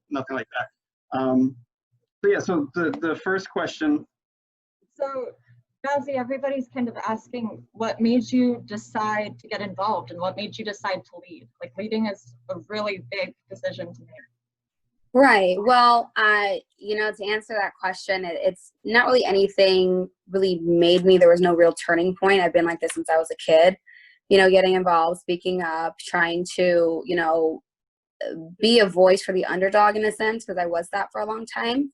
nothing like that. So yeah, so the first question. So Jazzy, everybody's kind of asking what made you decide to get involved and what made you decide to lead? Like leading is a really big decision to make. Right. Well, to answer that question, it's not really anything really made me. There was no real turning point. I've been like this since I was a kid, getting involved, speaking up, trying to, be a voice for the underdog in a sense, because I was that for a long time.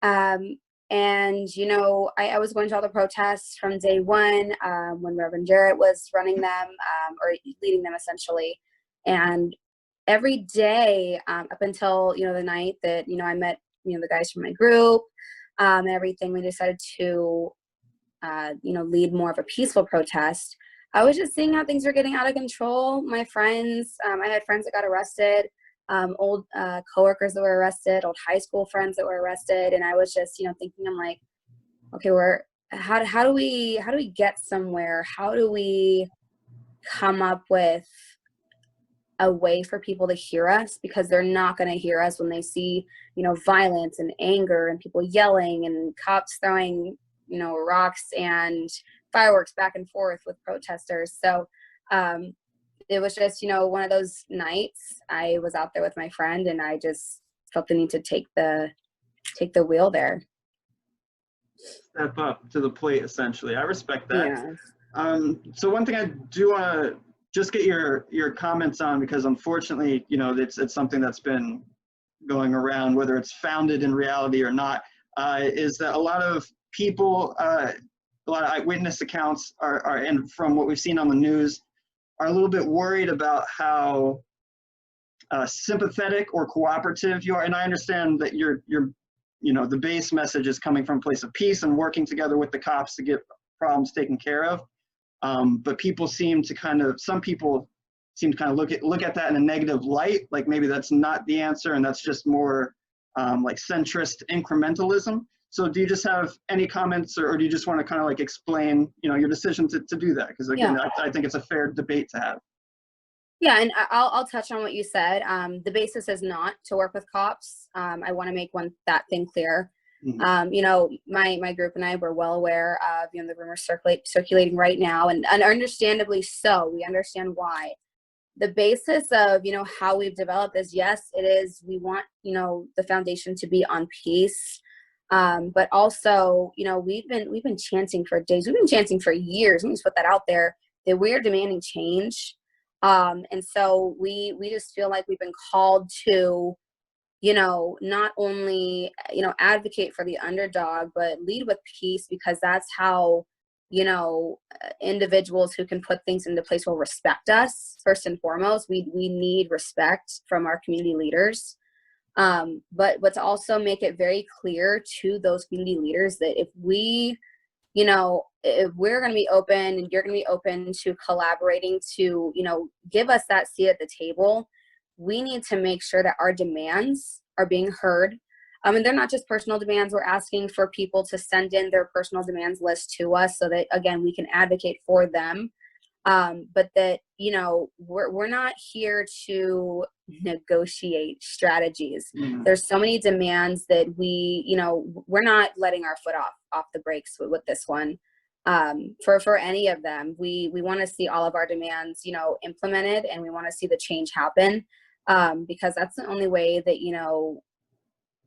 And, I was going to all the protests from day one, when Reverend Jarrett was running them, or leading them essentially. And every day, up until, the night that, I met, the guys from my group, and everything, we decided to, lead more of a peaceful protest. I was just seeing how things were getting out of control. My friends, I had friends that got arrested, old coworkers that were arrested, old high school friends that were arrested. And I was just, thinking, I'm like, okay, how do we get somewhere? How do we come up with a way for people to hear us? Because they're not going to hear us when they see, violence and anger and people yelling and cops throwing, rocks and fireworks back and forth with protesters. So it was just, one of those nights I was out there with my friend and I just felt the need to take the wheel there. Step up to the plate, essentially. I respect that. Yeah. So one thing I do want to just get your comments on, because unfortunately, it's something that's been going around, whether it's founded in reality or not, is that a lot of people, a lot of eyewitness accounts are, and from what we've seen on the news, are a little bit worried about how sympathetic or cooperative you are. And I understand that you're the base message is coming from a place of peace and working together with the cops to get problems taken care of. But some people seem to kind of look at that in a negative light, like maybe that's not the answer and that's just more like centrist incrementalism. So do you just have any comments, or do you just want to kind of like explain, your decision to do that? Because again, yeah. I think it's a fair debate to have. Yeah, and I'll touch on what you said. The basis is not to work with cops. I want to make that thing clear. Mm-hmm. My group and I were well aware of the rumors circulating right now, and understandably so. We understand why. The basis of how we've developed is, yes, it is. We want the foundation to be on peace, but also we've been chanting for days. We've been chanting for years. Let me just put that out there, that we are demanding change. And so we just feel like we've been called to, not only, advocate for the underdog, but lead with peace, because that's how, individuals who can put things into place will respect us. First and foremost, we need respect from our community leaders. But to also make it very clear to those community leaders that if we, if we're going to be open and you're going to be open to collaborating to, give us that seat at the table, we need to make sure that our demands are being heard. And they're not just personal demands. We're asking for people to send in their personal demands list to us so that, again, we can advocate for them. But that, we're not here to negotiate strategies. Mm-hmm. There's so many demands that we're not letting our foot off the brakes with this one. For any of them, we want to see all of our demands, implemented, and we want to see the change happen, because that's the only way that,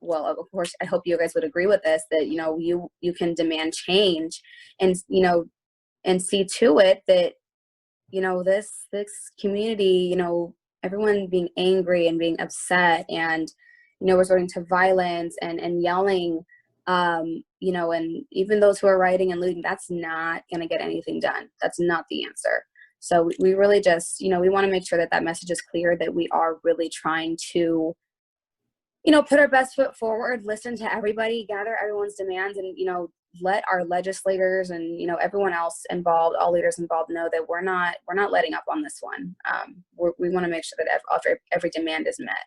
well, of course, I hope you guys would agree with this, that, you can demand change and, and see to it that, this community, everyone being angry and being upset and, resorting to violence and yelling, and even those who are rioting and looting, that's not going to get anything done. That's not the answer. So we really just, we want to make sure that message is clear, that we are really trying to, put our best foot forward, listen to everybody, gather everyone's demands, and, let our legislators and, everyone else involved, all leaders involved, know that we're not letting up on this one. We want to make sure that every demand is met.